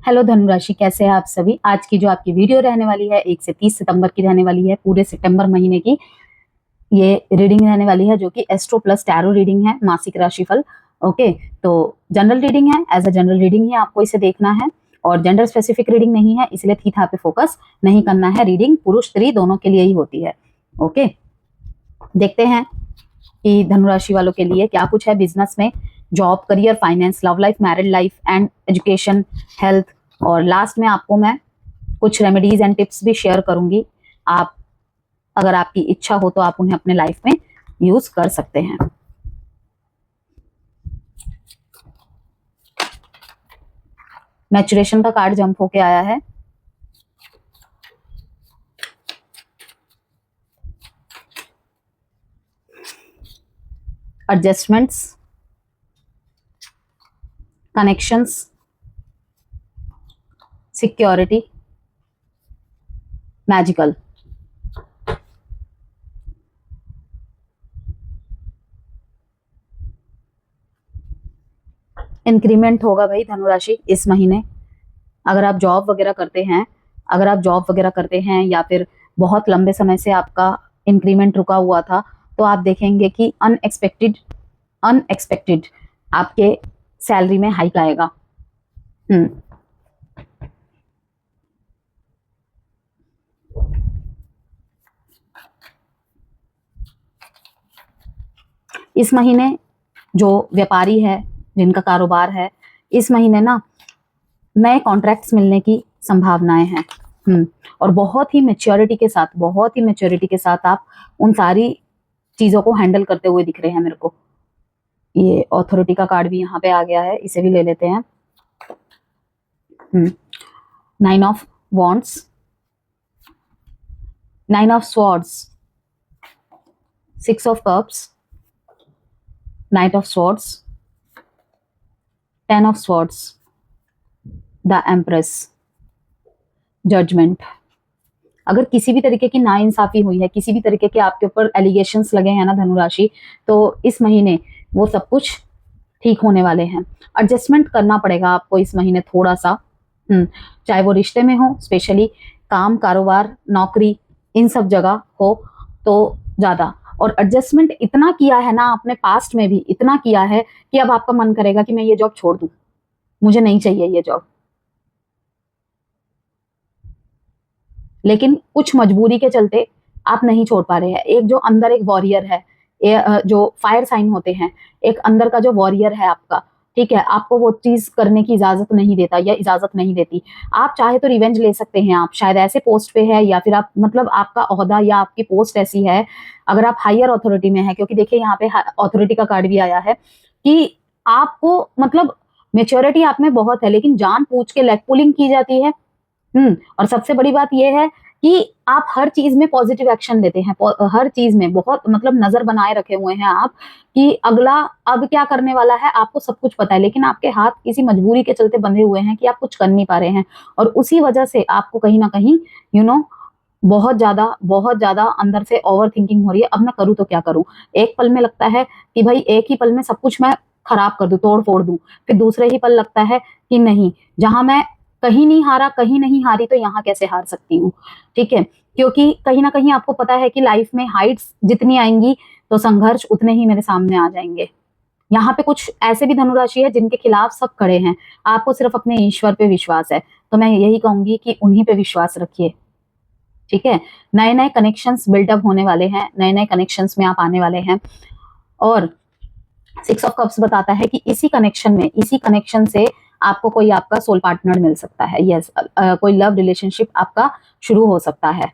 Hello धनुराशि, कैसे हैं आप सभी। आज की जो आपकी वीडियो रहने वाली है 1 से 30 सितंबर की रहने वाली है। पूरे सितंबर महीने की ये रीडिंग रहने वाली है, जो कि एस्ट्रो प्लस टैरो रीडिंग है, मासिक राशिफल। ओके, तो जनरल रीडिंग है, एज अ जनरल रीडिंग ही आपको इसे देखना है और जेंडर स्पेसिफिक रीडिंग नहीं है, इसलिए थीथा पे फोकस नहीं करना है। रीडिंग पुरुष स्त्री दोनों के लिए ही होती है। ओके, देखते हैं कि धनुराशि वालों के लिए क्या कुछ है बिजनेस में, job, career, finance, love life, married life and education, health. और लास्ट में आपको मैं कुछ रेमेडीज एंड टिप्स भी शेयर करूंगी। आप अगर आपकी इच्छा हो तो आप उन्हें अपने लाइफ में यूज कर सकते हैं। मैचुरेशन का कार्ड जंप होके आया है। Adjustments, connections, security, magical. Increment होगा भाई धनुराशि इस महीने। अगर आप जॉब वगैरह करते हैं, या फिर बहुत लंबे समय से आपका इंक्रीमेंट रुका हुआ था, तो आप देखेंगे कि अनएक्सपेक्टेड आपके सैलरी में हाइक आएगा। इस महीने जो व्यापारी है, जिनका कारोबार है, इस महीने ना नए कॉन्ट्रैक्ट्स मिलने की संभावनाएं हैं। और बहुत ही मैच्योरिटी के साथ आप उन सारी चीजों को हैंडल करते हुए दिख रहे हैं मेरे को। ये अथॉरिटी का कार्ड भी यहाँ पे आ गया है, इसे भी ले लेते हैं। 9 of wands, 9 of swords, 6 of cups, knight of swords, 10 of swords, the empress, judgement. अगर किसी भी तरीके की नाइंसाफी हुई है, किसी भी तरीके के आपके ऊपर एलिगेशंस लगे हैं ना धनुराशि, तो इस महीने वो सब कुछ ठीक होने वाले हैं। एडजस्टमेंट करना पड़ेगा आपको इस महीने थोड़ा सा, चाहे वो रिश्ते में हो, स्पेशली काम, कारोबार, नौकरी, इन सब जगह हो तो ज्यादा। और एडजस्टमेंट इतना किया है ना आपने, पास्ट में भी इतना किया है कि अब आपका मन करेगा कि मैं ये जॉब छोड़ दूं, मुझे नहीं चाहिए ये जॉब। लेकिन कुछ मजबूरी के चलते आप नहीं छोड़ पा रहे हैं। एक जो अंदर एक वॉरियर है, जो फायर साइन होते हैं, एक अंदर का जो वॉरियर है आपका, ठीक है, आपको वो चीज करने की इजाजत नहीं देता या इजाजत नहीं देती। आप चाहे तो रिवेंज ले सकते हैं। आप शायद ऐसे पोस्ट पे है, या फिर आप मतलब आपका ओहदा या आपकी पोस्ट ऐसी है, अगर आप हायर अथॉरिटी में है, क्योंकि देखिए यहाँ पे अथॉरिटी का कार्ड भी आया है कि आपको मतलब मेच्योरिटी आप में बहुत है, लेकिन जान पूछ के लेग पुलिंग की जाती है। और सबसे बड़ी बात यह है कि आप हर चीज में पॉजिटिव एक्शन लेते हैं, हर चीज में बहुत मतलब नजर बनाए रखे हुए हैं आप कि अगला अब क्या करने वाला है, आपको सब कुछ पता है, लेकिन आपके हाथ किसी मजबूरी के चलते बंधे हुए हैं कि आप कुछ कर नहीं पा रहे हैं। और उसी वजह से आपको कहीं ना कहीं बहुत ज्यादा अंदर से ओवर थिंकिंग हो रही है। अब मैं करूँ तो क्या करूं। एक पल में लगता है कि भाई एक ही पल में सब कुछ मैं खराब कर दूं, तोड़ फोड़ दूं, फिर दूसरे ही पल लगता है कि नहीं, जहां मैं कहीं नहीं हारा, कहीं नहीं हारी, तो यहाँ कैसे हार सकती हूँ। ठीक है, क्योंकि कहीं ना कहीं आपको पता है कि लाइफ में हाइट्स जितनी आएंगी तो संघर्ष उतने ही मेरे सामने आ जाएंगे। यहाँ पे कुछ ऐसे भी धनुराशि है जिनके खिलाफ सब खड़े हैं, आपको सिर्फ अपने ईश्वर पे विश्वास है, तो मैं यही कहूंगी कि उन्हीं पे विश्वास रखिए। ठीक है, नए नए कनेक्शंस बिल्डअप होने वाले हैं, नए नए कनेक्शंस में आप आने वाले हैं। और 6 ऑफ कप्स बताता है कि इसी कनेक्शन से आपको कोई आपका सोल पार्टनर मिल सकता है। यस, कोई लव रिलेशनशिप आपका शुरू हो सकता है।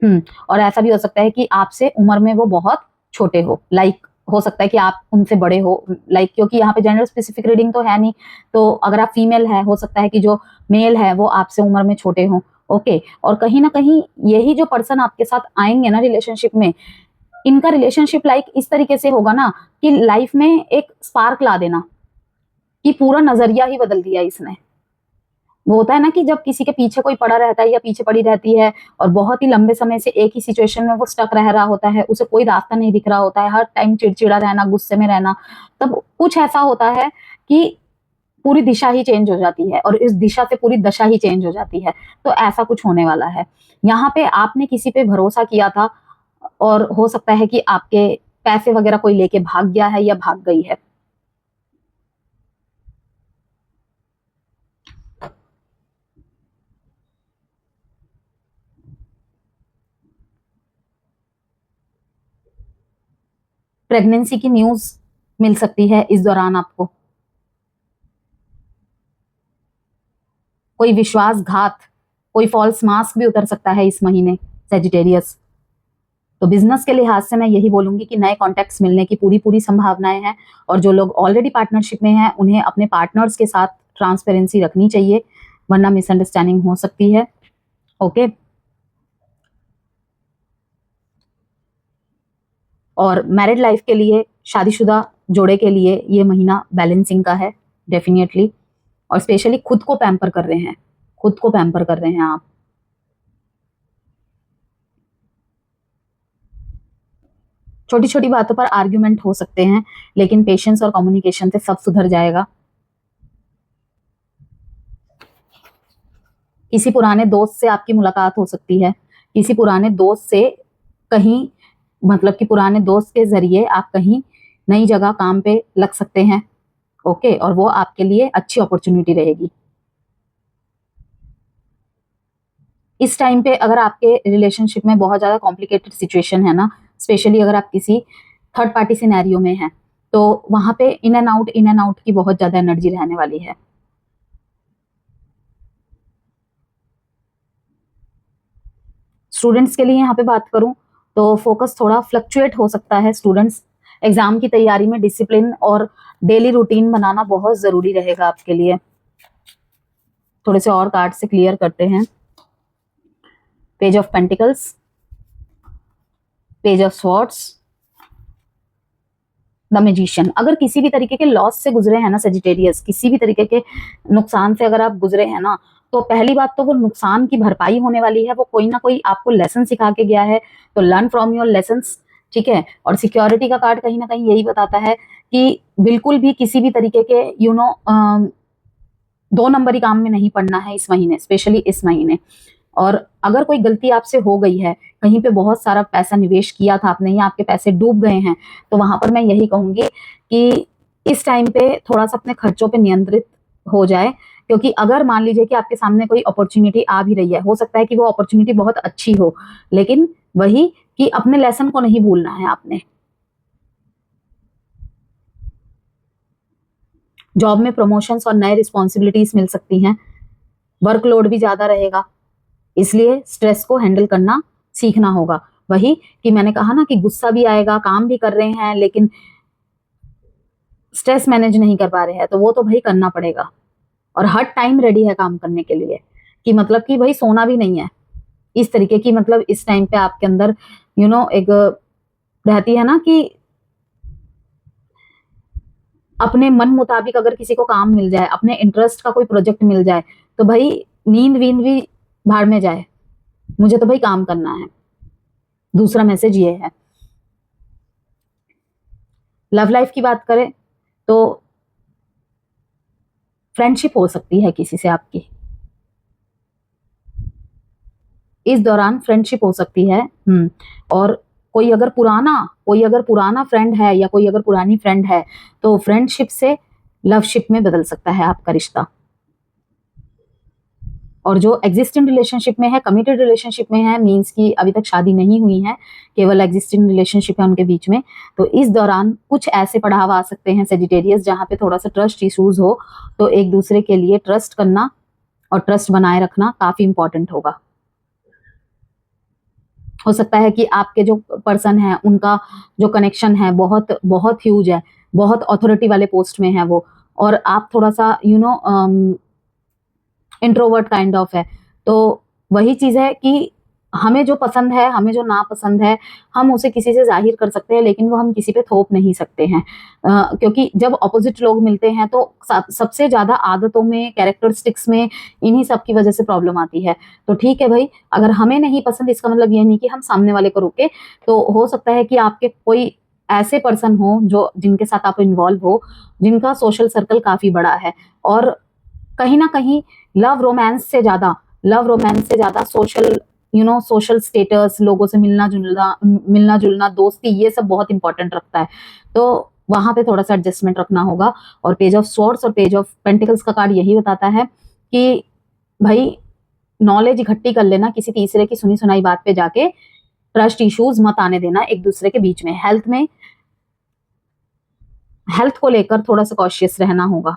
और ऐसा भी हो सकता है कि आपसे उम्र में वो बहुत छोटे हो, लाइक हो सकता है कि आप उनसे बड़े हो, लाइक क्योंकि यहाँ पे जेंडर स्पेसिफिक रीडिंग तो है नहीं, तो अगर आप फीमेल है, हो सकता है कि जो मेल है वो आपसे उम्र में छोटे हो। ओके, और कहीं ना कहीं यही जो पर्सन आपके साथ आएंगे ना रिलेशनशिप में, इनका रिलेशनशिप लाइक इस तरीके से होगा ना कि लाइफ में एक स्पार्क ला देना, कि पूरा नजरिया ही बदल दिया इसने। वो होता है ना कि जब किसी के पीछे कोई पड़ा रहता है या पीछे पड़ी रहती है और बहुत ही लंबे समय से एक ही सिचुएशन में वो स्टक रह रहा होता है, उसे कोई रास्ता नहीं दिख रहा होता है, हर टाइम चिड़चिड़ा रहना, गुस्से में रहना, तब कुछ ऐसा होता है कि पूरी दिशा ही चेंज हो जाती है और इस दिशा से पूरी दशा ही चेंज हो जाती है। तो ऐसा कुछ होने वाला है। यहाँ पे आपने किसी पे भरोसा किया था और हो सकता है कि आपके पैसे वगैरह कोई लेके भाग गया है या भाग गई है। प्रेगनेंसी की न्यूज मिल सकती है इस दौरान आपको। कोई विश्वासघात, कोई फॉल्स मास्क भी उतर सकता है इस महीने सेजिटेरियस। तो बिजनेस के लिहाज से मैं यही बोलूंगी कि नए कॉन्टेक्ट्स मिलने की पूरी पूरी संभावनाएं हैं और जो लोग ऑलरेडी पार्टनरशिप में हैं उन्हें अपने पार्टनर्स के साथ ट्रांसपेरेंसी रखनी चाहिए, वरना मिसअंडरस्टैंडिंग हो सकती है। ओके। और मैरिड लाइफ के लिए, शादीशुदा जोड़े के लिए ये महीना बैलेंसिंग का है डेफिनेटली। और स्पेशली खुद को पैम्पर कर रहे हैं, खुद को पैम्पर कर रहे हैं आप। छोटी छोटी बातों पर आर्ग्यूमेंट हो सकते हैं, लेकिन पेशेंस और कम्युनिकेशन से सब सुधर जाएगा। किसी पुराने दोस्त से आपकी मुलाकात हो सकती है, किसी पुराने दोस्त से कहीं, मतलब कि पुराने दोस्त के जरिए आप कहीं नई जगह काम पे लग सकते हैं। ओके। और वो आपके लिए अच्छी अपॉर्चुनिटी रहेगी। इस टाइम पे अगर आपके रिलेशनशिप में बहुत ज्यादा कॉम्प्लिकेटेड सिचुएशन है ना, स्पेशली अगर आप किसी थर्ड पार्टी सिनेरियो में हैं, तो वहां पे इन एंड आउट की बहुत ज्यादा एनर्जी रहने वाली है। स्टूडेंट्स के लिए यहाँ पे बात करूं तो फोकस थोड़ा फ्लक्चुएट हो सकता है। स्टूडेंट्स एग्जाम की तैयारी में डिसिप्लिन और डेली रूटीन बनाना बहुत जरूरी रहेगा आपके लिए। थोड़े से और कार्ड से क्लियर करते हैं। Page of pentacles, page of swords, the magician. अगर किसी भी तरीके के लॉस से गुजरे हैं ना सेजिटेरियस, किसी भी तरीके के नुकसान से अगर आप गुजरे हैं ना, तो पहली बात तो वो नुकसान की भरपाई होने वाली है। वो कोई ना कोई आपको लेसन सिखा के गया है, तो लर्न फ्रॉम योर लेसन्स। ठीक है। और सिक्योरिटी का कार्ड कहीं ना कहीं यही बताता है कि बिल्कुल भी किसी भी तरीके के दो नंबरी काम में नहीं पड़ना है इस महीने, स्पेशली इस महीने। और अगर कोई गलती आपसे हो गई है, कहीं पे बहुत सारा पैसा निवेश किया था आपने या आपके पैसे डूब गए हैं, तो वहां पर मैं यही कहूंगी कि इस टाइम पे थोड़ा सा अपने खर्चों पे नियंत्रित हो जाए। क्योंकि अगर मान लीजिए कि आपके सामने कोई अपॉर्चुनिटी आ भी रही है, हो सकता है कि वो अपॉर्चुनिटी बहुत अच्छी हो, लेकिन वही कि अपने लेसन को नहीं भूलना है आपने। जॉब में प्रमोशंस और नए रिस्पॉन्सिबिलिटीज मिल सकती हैं। वर्कलोड भी ज्यादा रहेगा, इसलिए स्ट्रेस को हैंडल करना सीखना होगा। वही कि मैंने कहा ना कि गुस्सा भी आएगा, काम भी कर रहे हैं लेकिन स्ट्रेस मैनेज नहीं कर पा रहे हैं, तो वो तो भाई करना पड़ेगा। और हर टाइम रेडी है काम करने के लिए, कि मतलब कि भाई सोना भी नहीं है इस तरीके की। मतलब इस टाइम पे आपके अंदर एक रहती है ना कि अपने मन मुताबिक अगर किसी को काम मिल जाए, अपने इंटरेस्ट का कोई प्रोजेक्ट मिल जाए, तो भाई नींद वींद भी भाड़ में जाए, मुझे तो भाई काम करना है। दूसरा मैसेज ये है। लव लाइफ की बात करें तो फ्रेंडशिप हो सकती है किसी से आपकी, इस दौरान फ्रेंडशिप हो सकती है। और कोई अगर पुराना फ्रेंड है या कोई अगर पुरानी फ्रेंड है, तो फ्रेंडशिप से लवशिप में बदल सकता है आपका रिश्ता। और जो एग्जिस्टिंग रिलेशनशिप में है, कमिटेड रिलेशनशिप में है, मीन्स की अभी तक शादी नहीं हुई है, केवल एग्जिस्टिंग रिलेशनशिप है उनके बीच में, तो इस दौरान कुछ ऐसे पड़ाव आ सकते हैं सेजिटेरियस जहां पे थोड़ा सा ट्रस्ट इश्यूज हो। तो एक दूसरे के लिए ट्रस्ट करना और ट्रस्ट बनाए रखना काफी इंपॉर्टेंट होगा। हो सकता है कि आपके जो पर्सन है उनका जो कनेक्शन है बहुत बहुत ह्यूज है, बहुत अथॉरिटी वाले पोस्ट में है वो, और आप थोड़ा सा इंट्रोवर्ट काइंड ऑफ है। तो वही चीज है कि हमें जो पसंद है, हमें जो नापसंद है, हम उसे किसी से जाहिर कर सकते हैं, लेकिन वो हम किसी पे थोप नहीं सकते हैं। क्योंकि जब ऑपोजिट लोग मिलते हैं तो सबसे ज्यादा आदतों में, कैरेक्टरिस्टिक्स में इन्हीं सब की वजह से प्रॉब्लम आती है। तो ठीक है भाई, अगर हमें नहीं पसंद इसका मतलब ये नहीं कि हम सामने वाले को रोके। तो हो सकता है कि आपके कोई ऐसे पर्सन हो जो जिनके साथ आप इन्वॉल्व हो, जिनका सोशल सर्कल काफी बड़ा है, और कहीं ना कहीं लव रोमांस से ज्यादा सोशल सोशल स्टेटस, लोगों से मिलना जुलना, दोस्ती, ये सब बहुत इंपॉर्टेंट रखता है। तो वहां पे थोड़ा सा एडजस्टमेंट रखना होगा। और पेज ऑफ स्वॉर्ड्स और पेज ऑफ पेंटिकल्स का कार्ड यही बताता है कि भाई नॉलेज इकट्ठी कर लेना, किसी तीसरे की सुनी सुनाई बात पे जाके ट्रस्ट इश्यूज मत आने देना एक दूसरे के बीच में। हेल्थ को लेकर थोड़ा सा कॉशियस रहना होगा।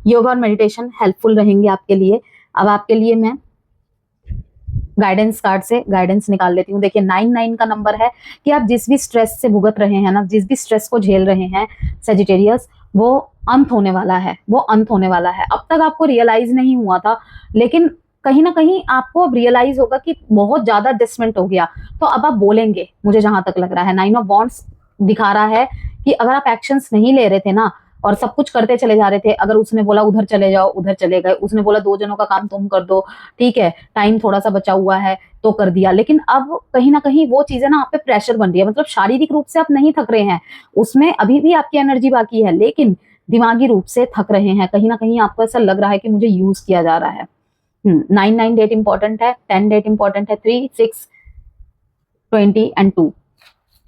योगा और मेडिटेशन हेल्पफुल रहेंगे आपके लिए। अब आपके लिए मैं गाइडेंस कार्ड से गाइडेंस निकाल लेती हूँ। देखिए 99 का नंबर है कि आप जिस भी स्ट्रेस से भुगत रहे हैं ना, जिस भी स्ट्रेस को झेल रहे हैं सेजिटेरियस, वो अंत होने वाला है, वो अंत होने वाला है। अब तक आपको रियलाइज नहीं हुआ था, लेकिन कहीं ना कहीं आपको अब रियलाइज होगा कि बहुत ज्यादा एडजस्टमेंट हो गया। तो अब आप बोलेंगे, मुझे जहां तक लग रहा है 9 ऑफ वॉन्ड्स दिखा रहा है कि अगर आप एक्शंस नहीं ले रहे थे ना, और सब कुछ करते चले जा रहे थे, अगर उसने बोला उधर चले जाओ, उधर चले गए, उसने बोला 2 जनों का काम तुम कर दो, ठीक है, टाइम थोड़ा सा बचा हुआ है तो कर दिया, लेकिन अब कहीं ना कहीं वो चीजें ना आप पे प्रेशर बन रही है। मतलब शारीरिक रूप से आप नहीं थक रहे हैं, उसमें अभी भी आपकी एनर्जी बाकी है, लेकिन दिमागी रूप से थक रहे हैं। कहीं ना कहीं आपको ऐसा लग रहा है कि मुझे यूज किया जा रहा है। 9 डेट इंपॉर्टेंट है, 10 डेट इंपॉर्टेंट है, 3, 6, 20 एंड 2।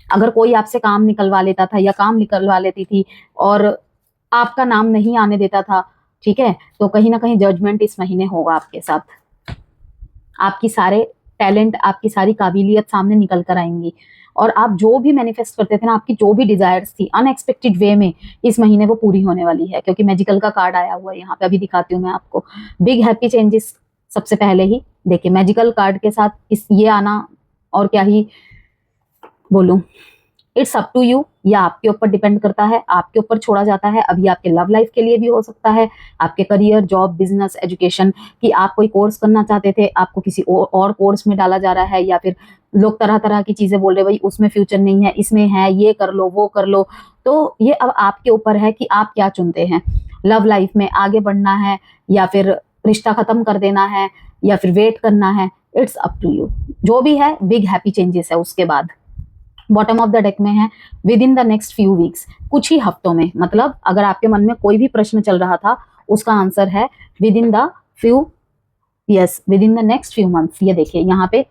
अगर कोई आपसे काम निकलवा लेता था या काम निकलवा लेती थी और आपका नाम नहीं आने देता था, ठीक है, तो कहीं ना कहीं जजमेंट इस महीने होगा आपके साथ। आपकी सारे टैलेंट, आपकी सारी काबिलियत सामने निकल कर आएंगी, और आप जो भी मैनिफेस्ट करते थे ना, आपकी जो भी डिजायर्स थी अनएक्सपेक्टेड वे में, इस महीने वो पूरी होने वाली है। क्योंकि मैजिकल का कार्ड आया हुआ है यहाँ पे, अभी दिखाती हूँ मैं आपको। बिग हैप्पी चेंजेस सबसे पहले ही देखिए, मैजिकल कार्ड के साथ ये आना, और क्या ही बोलूं, इट्स अप टू यू, या आपके ऊपर डिपेंड करता है, आपके ऊपर छोड़ा जाता है। अभी आपके लव लाइफ के लिए भी हो सकता है, आपके करियर, जॉब, बिजनेस, एजुकेशन, कि आप कोई कोर्स करना चाहते थे, आपको किसी और कोर्स में डाला जा रहा है, या फिर लोग तरह तरह की चीजें बोल रहे भाई उसमें फ्यूचर नहीं है, इसमें है, ये कर लो, वो कर लो। तो ये अब आपके ऊपर है कि आप क्या चुनते हैं। लव लाइफ में आगे बढ़ना है, या फिर रिश्ता खत्म कर देना है, या फिर वेट करना है, इट्स अप टू यू। जो भी है, बिग हैप्पी चेंजेस है। उसके बाद बॉटम ऑफ द डेक में है with in the next few weeks, कुछ ही हफ्तों में। मतलब अगर आपके मन में कोई भी प्रश्न चल रहा था, उसका आंसर है with in the with in the next few months. ये देखिए, यहाँ पे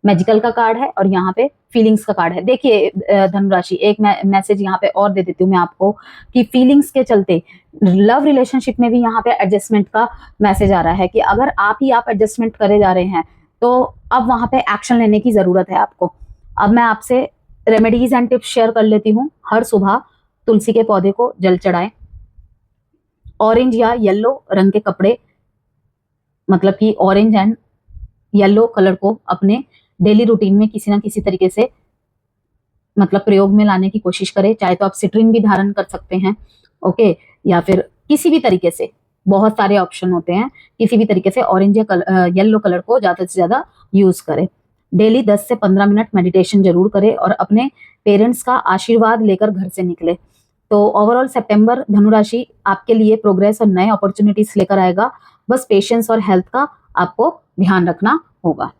मैजिकल का कार्ड है और यहाँ पे फीलिंग्स का कार्ड है। देखिए धनुराशि, एक मैसेज यहाँ पे और दे देती हूँ मैं आपको कि फीलिंग्स के चलते लव रिलेशनशिप में भी यहाँ पे एडजस्टमेंट का मैसेज आ रहा है कि अगर आप एडजस्टमेंट करे जा रहे हैं, तो अब वहां पे एक्शन लेने की जरूरत है आपको। अब मैं आपसे रेमेडीज एंड टिप्स शेयर कर लेती हूँ। हर सुबह तुलसी के पौधे को जल चढ़ाएं। ऑरेंज या येलो रंग के कपड़े, मतलब कि ऑरेंज एंड येलो कलर को अपने डेली रूटीन में किसी ना किसी तरीके से मतलब प्रयोग में लाने की कोशिश करें। चाहे तो आप सिट्रिन भी धारण कर सकते हैं, ओके, या फिर किसी भी तरीके से, बहुत सारे ऑप्शन होते हैं, किसी भी तरीके से ऑरेंज या येलो कलर को ज्यादा से ज्यादा यूज करें। डेली 10 से 15 मिनट मेडिटेशन जरूर करें और अपने पेरेंट्स का आशीर्वाद लेकर घर से निकले। तो ओवरऑल सितंबर धनुराशि आपके लिए प्रोग्रेस और नए अपॉर्चुनिटीज लेकर आएगा। बस पेशेंस और हेल्थ का आपको ध्यान रखना होगा।